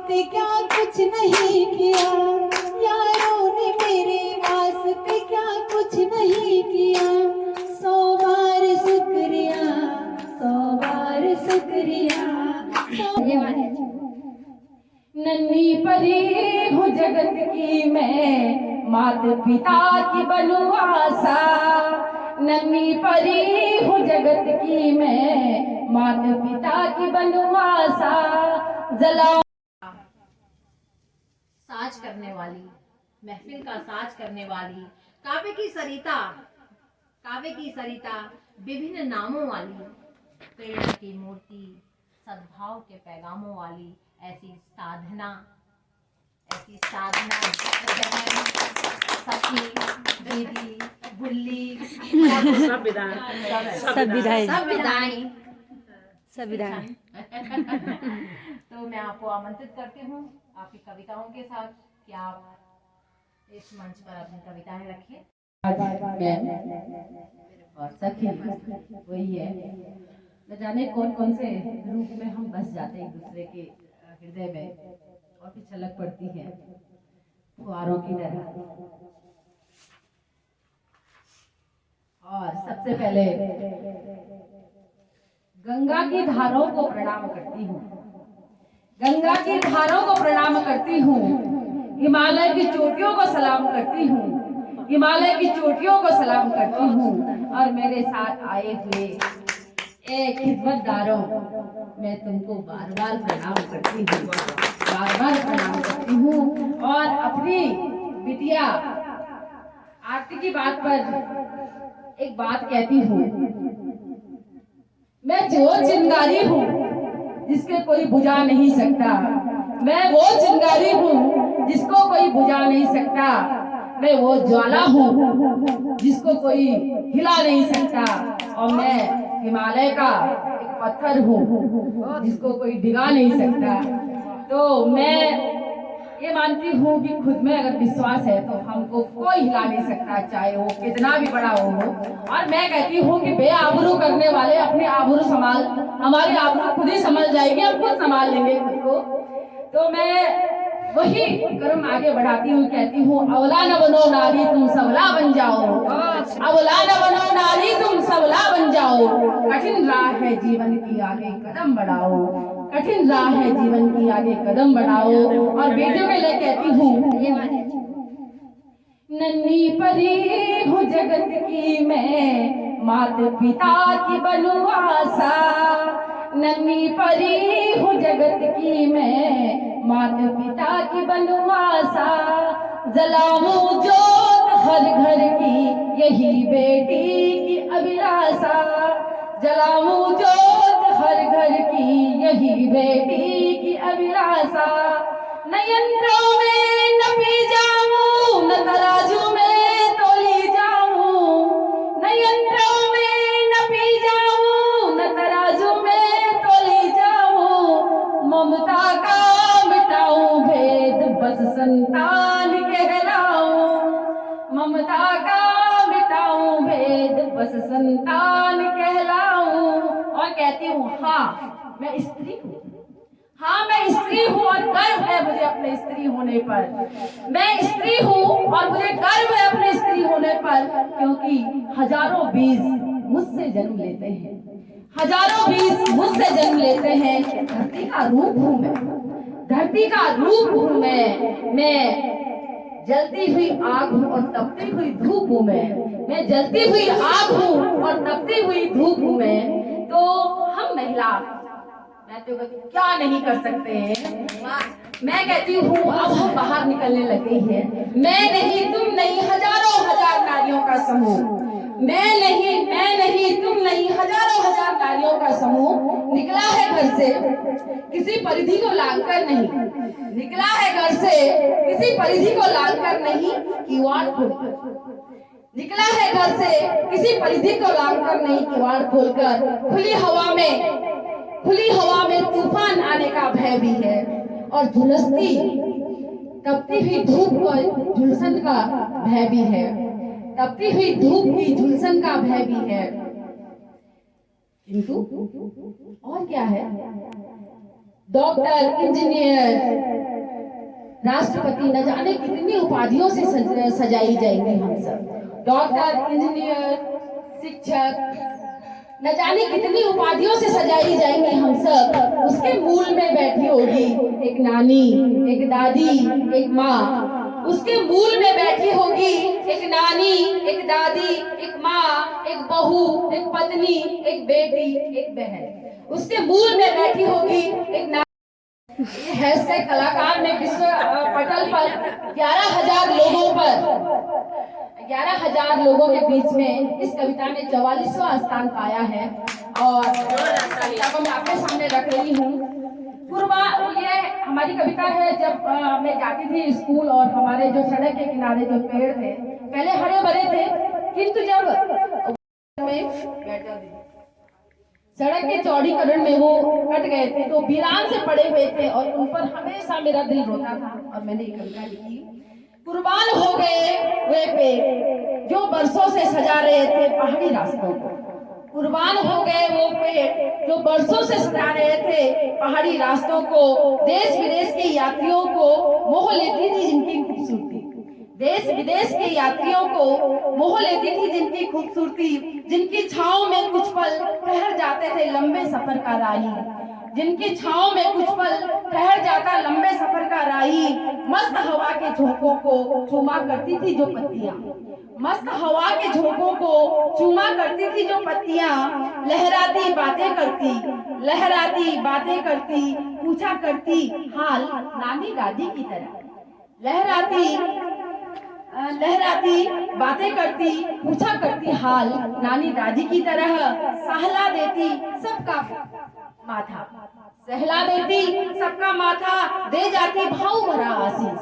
वास्ते क्या कुछ नहीं किया, यारों ने मेरे वास्ते क्या कुछ नहीं किया। 100 बार शुक्रिया, 100 बार शुक्रिया। नन्ही परी हूँ जगत की मैं, मात पिता की बनूं आशा। नन्ही परी हूँ जगत की मैं, मात पिता की बनूं आशा। जला साज करने वाली, महफिल का साज करने वाली, काव्य की सरिता विभिन्न नामों वाली, प्रेरणा की मूर्ति, सद्भाव के पैगामों वाली ऐसी साधना सखी, दीदी, बुल्ली, सब विधाएं तो मैं आपको आमंत्रित करती हूँ आपकी कविताओं के साथ कि आप इस मंच पर अपनी कविताएं रखिए। और सखी वही है, न जाने कौन कौन से रूप में हम बस जाते हैं एक दूसरे के हृदय में, और भी झलक पड़ती है फुहारों की तरह। और सबसे पहले गंगा की धाराओं को प्रणाम करती हूँ, गंगा की धाराओं को प्रणाम करती हूँ, हिमालय की चोटियों को सलाम करती हूँ, हिमालय की चोटियों को सलाम करती हूँ। और मेरे साथ आए हुए एक खिदमतदारों, मैं तुमको बार बार प्रणाम करती हूँ, बार बार प्रणाम करती हूँ। और अपनी बिटिया आरती की बात पर एक बात कहती हूँ, मैं वो चिंगारी हूँ जिसके कोई बुझा नहीं सकता, मैं वो चिंगारी हूँ जिसको कोई बुझा नहीं सकता, मैं वो ज्वाला हूँ जिसको कोई हिला नहीं सकता, और मैं हिमालय का एक पत्थर हूँ जिसको कोई डिगा नहीं सकता। तो मैं ये मानती हूँ कि खुद में अगर विश्वास है तो हमको कोई हिला नहीं सकता, चाहे वो कितना भी बड़ा हो। और मैं कहती हूँ कि बेआबरू करने वाले अपने आबरू संभाल, हमारी आबरू खुद ही संभल जाएगी, हम खुद संभाल लेंगे खुद को। तो मैं वही कर्म आगे बढ़ाती हूँ, कहती हूँ अवला न बनो नारी तुम सबला बन जाओ, अवला न बनो नारी तुम सबला बन जाओ, कठिन राह है जीवन की आगे कदम बढ़ाओ, कठिन राह है जीवन की आगे कदम बढ़ाओ। और बेटियों के लिए कहती हूँ, नन्ही परी हूँ जगत की मैं, मात पिता की बनूं आशा। नन्ही परी हूँ जगत की मैं, मात पिता की बनूं आशा। जलाऊं जोत हर घर की यही बेटी की अभिलाषा, जलाऊं जोत हर घर की यही बेटी की अभिलाषा। न यंत्रों में न पी जाऊं, न तराजू में तोली जाऊं, न यंत्रों में न पी जाऊं, न तराजू में तोली जाऊं। ममता का मिटाऊं भेद बस संतान कहलाऊं, ममता का मिटाऊं भेद बस संतान कहलाऊं। और कहती हूँ हाँ मैं स्त्री हूँ, हाँ मैं स्त्री हूँ और गर्व है मुझे अपने स्त्री होने पर, मैं स्त्री हूँ और मुझे गर्व है अपने स्त्री होने पर, क्योंकि हजारों बीज मुझसे जन्म लेते हैं, हजारों बीज मुझसे जन्म लेते हैं। धरती का रूप हूँ मैं, धरती का रूप हूँ मैं जलती हुई आग हूँ और तपती हुई धूप हूँ मैं जलती हुई आग हूँ और तपती हुई धूप हूँ मैं। तो हम महिला तो क्या नहीं कर सकते हैं। मैं कहती हूँ अब हम बाहर निकलने लगे हैं, मैं नहीं तुम नहीं हजारों हजार नारियों का समूह, मैं नहीं तुम नहीं हजारों हजार नारियों का समूह निकला है घर से किसी परिधि को लांघकर नहीं, निकला है घर से किसी परिधि को लांघकर नहीं, किवाड़ खोलकर निकला है घर से किसी परिधि को लांघकर नहीं, किवाड़ खोलकर। खुली हवा में तूफान आने का भय भी है, और झुलसती तपती हुई धूप को झुलसन का भय भी है, तपती हुई धूप की झुलसन का भय भी है। किंतु और क्या है, डॉक्टर, इंजीनियर, राष्ट्रपति, न जाने कितनी उपाधियों से सजाई जाएंगी हम सब। डॉक्टर, इंजीनियर, शिक्षक, न जाने कितनी उपाधियों से सजाई जाएंगे हम सब। उसके मूल में बैठी होगी एक नानी, एक दादी, एक माँ। उसके मूल में बैठी होगी एक नानी, एक दादी, एक माँ, एक बहू, एक पत्नी, एक बेटी, एक बहन। उसके मूल में बैठी होगी एक हैशटैग कलाकार ने विश्व पटल पर 11,000 लोगों पर 11,000 लोगों के बीच में इस कविता ने 44वां स्थान पाया है। और कविता को मैं आपके सामने रख रही हूँ। ये हमारी कविता है। जब मैं जाती थी स्कूल और हमारे जो सड़क के किनारे जो पेड़ थे पहले हरे भरे थे, किंतु जब सड़क के चौड़ीकरण में वो कट गए थे तो वीरान से पड़े हुए थे और उन पर हमेशा मेरा दिल रोता था। और मैंने ये कविता लिखी। कुर्बान हो गए वे पेड़ जो बरसों से सजा रहे थे पहाड़ी रास्तों को। कुर्बान हो गए वो पेड़ जो बरसों से सजा रहे थे पहाड़ी रास्तों को। देश विदेश के यात्रियों को मोह लेती थी जिनकी खूबसूरती। देश विदेश के यात्रियों को मोह लेती थी जिनकी खूबसूरती। जिनकी छांव में कुछ पल ठहर जाते थे लंबे सफर का राही। जिनकी छांव में कुछ पल ठहर जाता लंबे सफर का राही। मस्त हवा के झोंकों को चूमा करती थी जो पत्तियां। मस्त हवा के झोंकों को चूमा करती थी जो पत्तियां। लहराती बातें करती, लहराती बातें करती, पूछा करती हाल नानी दादी की तरह। लहराती बातें करती, पूछा करती हाल नानी दादी की तरह। सहला देती सबका माथा, सहला देती सबका माथा, दे जाती भाव भरा आशीष।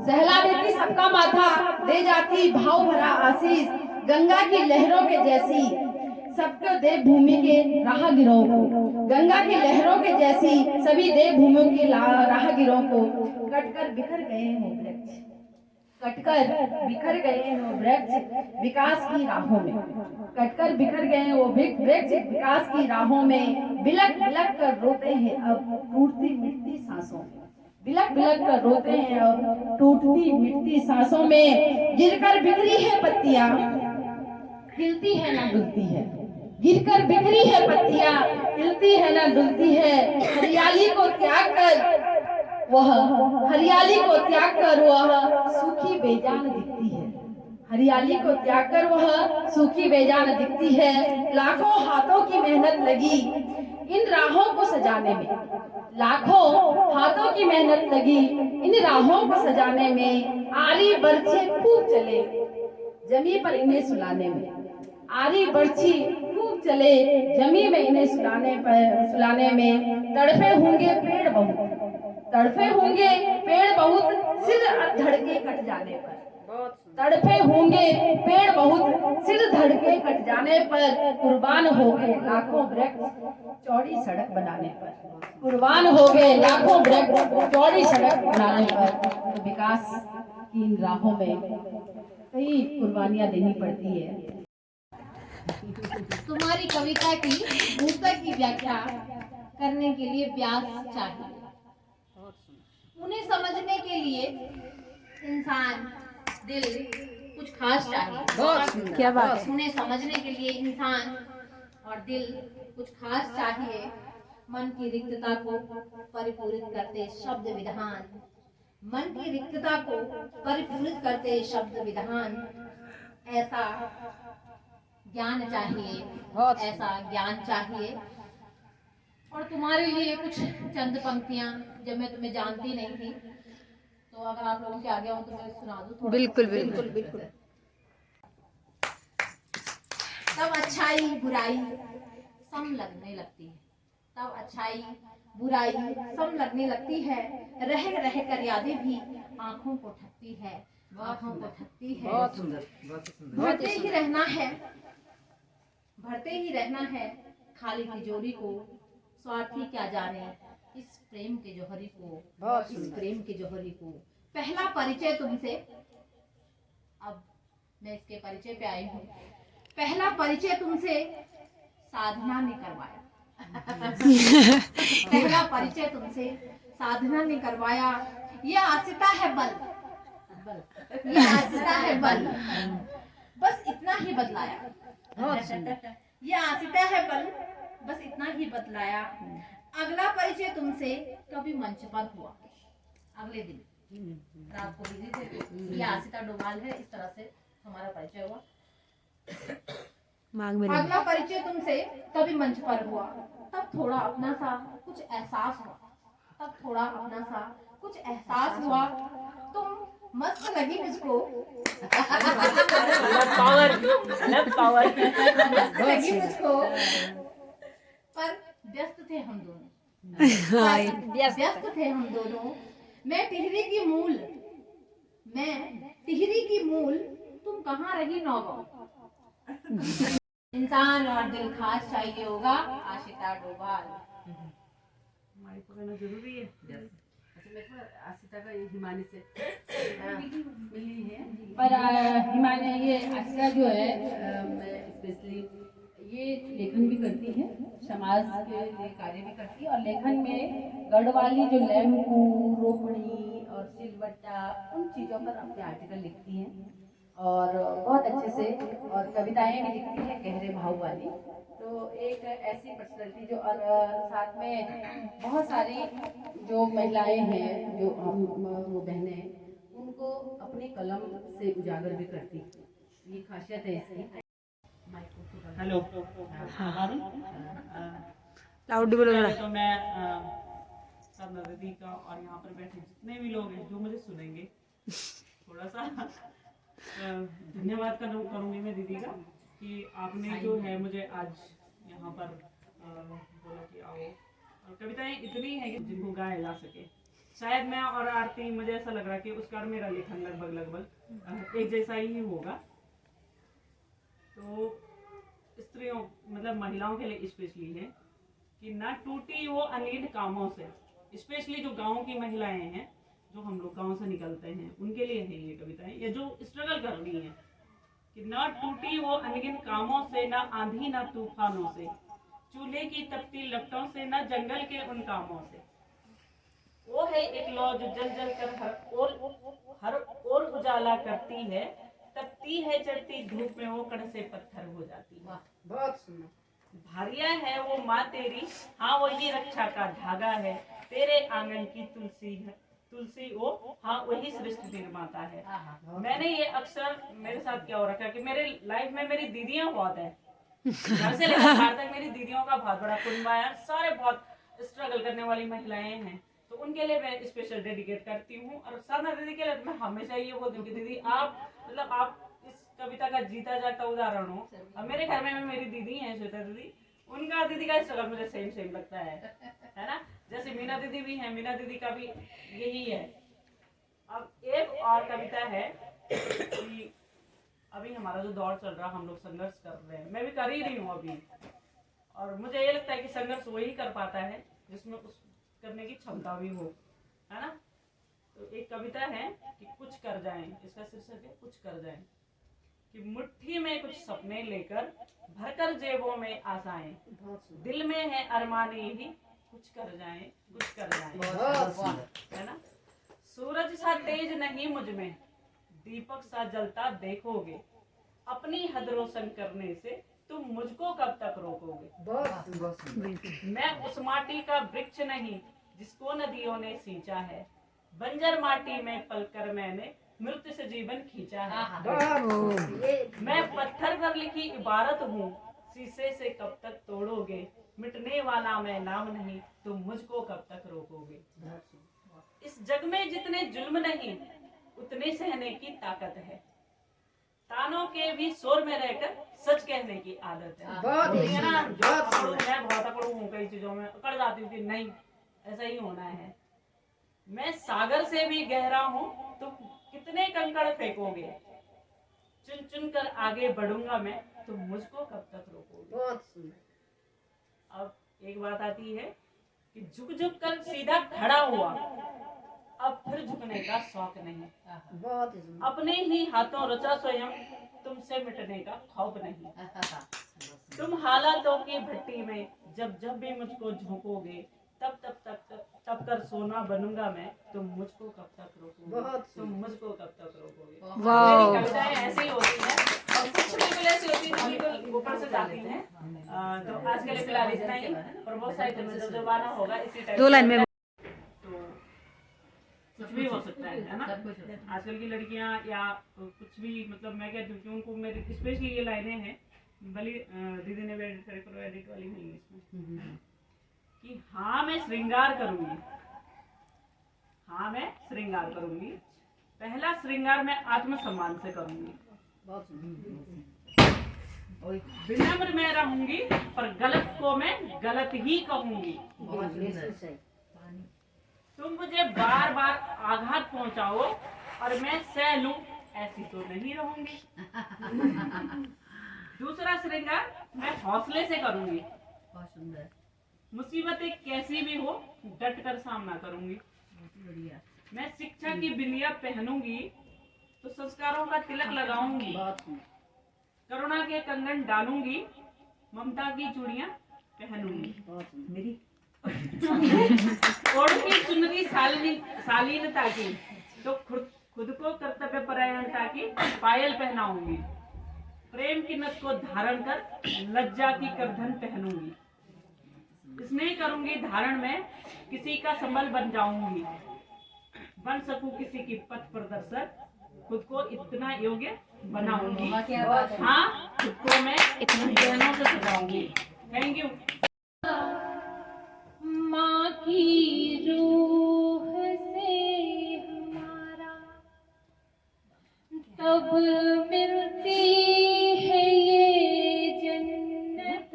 सहला देती सबका माथा, दे जाती भाव भरा आशीष। गंगा की लहरों के जैसी सबको देवभूमि के राहगीरों को। गंगा की लहरों के जैसी सभी देवभूमियों के राहगीरों को कटकर बिखर गए हो वृक्ष। कटकर बिखर गए हो वृक्ष विकास की राहों में। कटकर बिखर गए वो वृक्ष विकास की राहों में। बिलक बिलक कर रोते हैं अब टूटती मिटती सांसों में। बिलक बिलक कर रोते हैं अब टूटती मिटती सांसों में। गिरकर बिखरी है पत्तियां, खिलती है ना डुलती है। गिरकर बिखरी है पत्तियां, खिलती है ना डुलती है। हरियाली को त्याग कर वह सूखी बेजान दिखती है। हरियाली को त्याग कर वह सूखी बेजान दिखती है। लाखों हाथों की मेहनत लगी इन राहों को सजाने में। लाखों हाथों की मेहनत लगी इन राहों को सजाने में। आरी बरछे खूब चले जमी पर इन्हें सुलाने में। आरी बरछी खूब चले जमी में इन्हें सुलाने में। तड़पे होंगे पेड़ बहुत, तड़पे होंगे पेड़ बहुत सिर धड़के कट जाने पर। तड़पे होंगे पेड़ बहुत सिर धड़के कट जाने पर। कुर्बान हो गए लाखों वृक्ष चौड़ी सड़क बनाने पर। कुर्बान हो गए लाखों वृक्ष चौड़ी सड़क बनाने पर। तो विकास की इन राहों में कई कुर्बानियां देनी पड़ती है। तुम्हारी कविता की पुस्तक की व्याख्या करने के लिए व्यास चाहिए। उन्हें समझने के लिए इंसान दिल कुछ खास चाहिए। क्या बात है। उन्हें समझने के लिए इंसान और दिल कुछ खास चाहिए। मन की रिक्तता को परिपूरित करते शब्द विधान। मन की रिक्तता को परिपूरित करते शब्द विधान। ऐसा ज्ञान चाहिए, ऐसा ज्ञान चाहिए। और तुम्हारे लिए कुछ चंद पंक्तियां जब मैं तुम्हें जानती नहीं थी तो अगर आप लोगों के आगे आऊं तो मैं सुना दूं। बिल्कुल बिल्कुल बिल्कुल। तब अच्छाई बुराई सम लगने लगती है। तब अच्छाई बुराई सम लगने लगती है। रह रह कर यादें भी आंखों को ठगती है, आंखों को ठगती है। बहुत सुंदर, बहुत सुंदर। भरते ही रहना है, भरते ही रहना है खाली तिजोरी को। स्वार्थी क्या जाने इस प्रेम के जौहरी को, इस प्रेम के जौहरी को। पहला परिचय तुमसे, अब मैं इसके परिचय पे आई हूँ। पहला परिचय तुमसे साधना ने करवाया। पहला परिचय तुमसे साधना ने करवाया। ये आसिता है बल, ये आसिता है बल, बस इतना ही बतलाया। ये आसिता है बल, बस इतना ही बतलाया। अगला परिचय तुमसे कभी मंच पर हुआ। अगले दिन रात को बिजी थे, ये आसिता डोभाल है, इस तरह से हमारा परिचय हुआ। अगला परिचय तुमसे कभी मंच पर हुआ, तब थोड़ा अपना सा कुछ एहसास हुआ, तब थोड़ा अपना सा कुछ एहसास हुआ। तुम मस्त लगी मुझको, मस्त लगी मुझको, पर व्यस्त थे हम दोनों, व्यस्त थे हम दोनों। मैं टिहरी की मूल, मैं टिहरी की मूल, तुम कहाँ रही नौगांव। इंसान और दिल खास चाहिए होगा, आशिता डोभाल। माइक पकड़ना जरूरी है। अच्छा, मेरे को आशिता का ये हिमानी से मिली है। पर हिमालय ये आसिता जो है, स्पेशली ये लेखन भी करती है, समाज के लिए कार्य भी करती है, और लेखन में गढ़वाली जो लैम्पू, रोपड़ी और सिलवट्टा, उन चीज़ों पर अपने आर्टिकल लिखती हैं और बहुत अच्छे से, और कविताएं भी लिखती है गहरे भाव वाली। तो एक ऐसी पर्सनैलिटी जो, और साथ में बहुत सारी जो महिलाएं हैं, जो हम वो बहनें हैं, उनको अपनी कलम से उजागर भी करती है। ये खासियत है इसकी। हेलो, लाउड बोलो जरा। तो मैं सब नदी का और यहाँ पर बैठे जितने भी लोग हैं जो मुझे सुनेंगे, थोड़ा सा धन्यवाद करूँगी मैं दीदी का कि आपने जो है मुझे आज यहाँ पर बोला कि आओ, और कविताएं इतनी हैं कि जिनको गाया जा सके। शायद मैं और आरती, मुझे ऐसा लग रहा है कि उसका और मेरा लेखन लगभग एक जैसा ही होगा। तो स्त्रियों, मतलब महिलाओं के लिए स्पेशली है कि ना टूटी वो अनिल कामों से, स्पेशली जो गाँव की महिलाएं हैं, जो हम लोग गाँव से निकलते हैं, उनके लिए है ये कविताएं, ये जो स्ट्रगल कर रही हैं कि ना टूटी वो अनगिन कामों से, ना आंधी ना तूफानों से, चूल्हे की तपती लपटों से, ना जंगल के उन कामों से। वो है एक लौ जो जल जल कर हर ओर उजाला करती है, तपती है चढ़ती धूप में वो कण से पत्थर हो जाती है। बहुत सुंदर। भारिया है वो माँ तेरी, हाँ वही रक्षा का धागा है, तेरे आंगन की तुलसी है, तुलसी वो, हाँ वही सृष्टि निर्माता है। मैंने ये अक्सर, मेरे साथ क्या हो रखा है कि मेरे लाइफ में मेरी दीदियां बहुत है, घर से लेकर बाहर तक मेरी दीदियों का बहुत बड़ा कुनबा है, सारे बहुत स्ट्रगल करने वाली महिलाएं हैं, तो उनके लिए मैं स्पेशल डेडिकेट करती हूँ। और साधना दीदी के लिए मैं हमेशा ये बोलती हूँ कि दीदी आप, मतलब आप इस कविता का जीता जाता उदाहरण हो। और मेरे घर में मेरी दीदी है श्वेता दीदी, उनका दीदी का स्ट्रगल मुझे सेम लगता है ना। जैसे मीना दीदी भी है, मीना दीदी का भी यही है। अब एक और कविता है कि अभी हमारा जो दौर चल रहा, हम लोग संघर्ष कर रहे हैं, मैं भी कर ही रही हूँ अभी, और मुझे ये लगता है कि संघर्ष वही कर पाता है जिसमें उस करने की क्षमता भी हो, है ना। तो एक कविता है कि कुछ कर जाएं, इसका शीर्षक है कुछ कर जाएं। कि मुट्ठी में कुछ सपने लेकर, भरकर जेबों में आशाएं, दिल में है अरमान यही, कुछ कर जाएं, कुछ कर जाएं, है ना। सूरज सा तेज नहीं मुझ में, दीपक सा जलता देखोगे, अपनी हद रोशन करने से तुम मुझको कब तक रोकोगे। मैं उस माटी का वृक्ष नहीं जिसको नदियों ने सींचा है, बंजर माटी में पलकर मैंने मृत्यु से जीवन खींचा है। मैं पत्थर पर लिखी इबारत हूँ, शीशे से कब तक तोड़ोगे, मिटने वाला मैं नाम नहीं, तुम मुझको कब तक रोकोगे। इस जग में जितने जुल्म नहीं, उतने सहने की ताकत है, तानों के भी शोर में रहकर सच कहने की आदत है। ना, मैं बहुत अकड़ू हूँ, कई चीजों में अकड़ जाती हूँ कि नहीं ऐसा ही होना है। मैं सागर से भी गहरा हूँ, तुम कितने कंकड़ फेंकोगे, चुन चुन कर आगे बढ़ूंगा मैं, तुम मुझको कब तक रोकोगे। अब एक बात आती है कि झुक झुक कर सीधा खड़ा हुआ, अब फिर झुकने का शौक नहीं, अपने ही हाथों रचा स्वयं, तुमसे मिटने का खौफ नहीं। तुम हालातों की भट्टी में जब जब भी मुझको झोंकोगे, तब कर सोना बनूंगा मैं। तुम मुझको कब तक रोकोगे, तुम मुझको कब तक रोकोगे। वाह। मेरी कविताएं ऐसे ही होती हैं और कुछ बिल्कुल ऐसी होती है बिल्कुल ऊपर से जाती हैं। तो आज के लिए फिलहाल इतना ही, और बहुत साहित्य में जब आना होगा इसी टाइप 2 लाइन में तो कुछ भी हो सकता है ना। आजकल की लड़कियां या कुछ भी, मतलब मैं कहती हूँ कि उनको मेरी स्पेशली ये लाइनें हैं, भले दीदी ने एडिट वाली नहीं है इसमें, कि हाँ मैं श्रृंगार करूंगी, हाँ मैं श्रृंगार करूंगी। पहला श्रृंगार मैं आत्मसम्मान से करूंगी। विनम्र मैं रहूंगी, पर गलत को मैं गलत ही कहूंगी। तुम मुझे बार बार आघात पहुंचाओ और मैं सह लूं, ऐसी तो नहीं रहूंगी। दूसरा श्रृंगार मैं हौसले से करूंगी। मुसीबतें कैसी भी हो डट कर सामना करूंगी। मैं शिक्षा की बिंदिया पहनूंगी तो संस्कारों का तिलक लगाऊंगी। करुणा के कंगन डालूंगी, ममता की चूड़ियां पहनूंगी। ओढ़ की चुनरी शालीनता की तो खुद को कर्तव्य परायणता की पायल पहनाऊंगी। प्रेम की नथ को धारण कर लज्जा की करधन पहनूंगी। स्नेह करूंगी धारण में, किसी का संबल बन जाऊंगी। बन सकूं किसी की पथ प्रदर्शक, खुद को इतना योग्य बनाऊंगी। हाँ, खुद को मैं इतने गहनों से सजाऊंगी। Thank you. माँ की रूह से हमारा तब मिलती है ये जन्नत,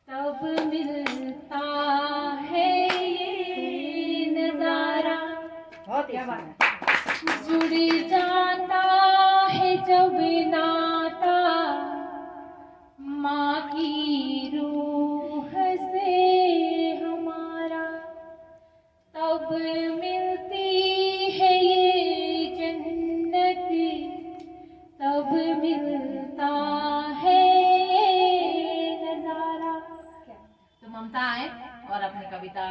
तब मिलता है ये नजारा। क्या बात है। जुड़ जाता है जब नाता माँ की रूह से हमारा, तब मिलती है ये जन्नत, तब मिलता है ये नजारा। तो ममता आए और अपनी कविता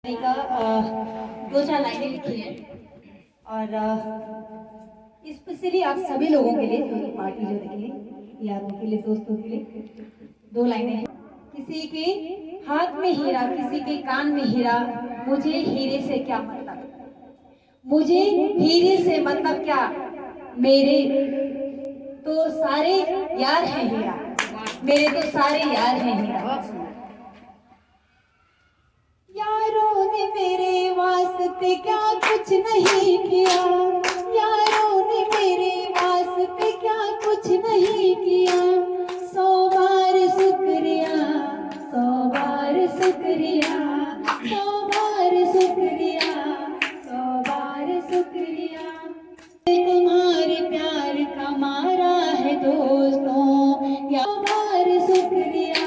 का 2-4 लाइनें लिखी हैं और स्पेशली आप सभी लोगों के लिए, मेरी पार्टी जो के लिए, यारों के लिए, दोस्तों के लिए 2 लाइनें हैं। किसी के हाथ में हीरा, किसी के कान में हीरा, मुझे हीरे से क्या मतलब, मुझे हीरे से मतलब क्या, मेरे तो सारे यार हैं हीरा, मेरे तो सारे यार हैं हीरा। यारों ने मेरे वास्ते क्या कुछ नहीं किया, यारों ने मेरे वास्ते क्या कुछ नहीं किया। 100 बार शुक्रिया, 100 बार शुक्रिया, 100 बार शुक्रिया, 100 बार शुक्रिया। तुम्हारे प्यार का मारा है दोस्तों, 100 बार शुक्रिया,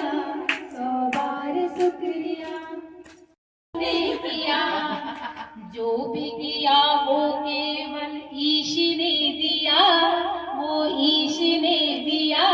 100 बार शुक्रिया। ने किया जो भी किया वो केवल ईश ने दिया, वो ईश ने दिया।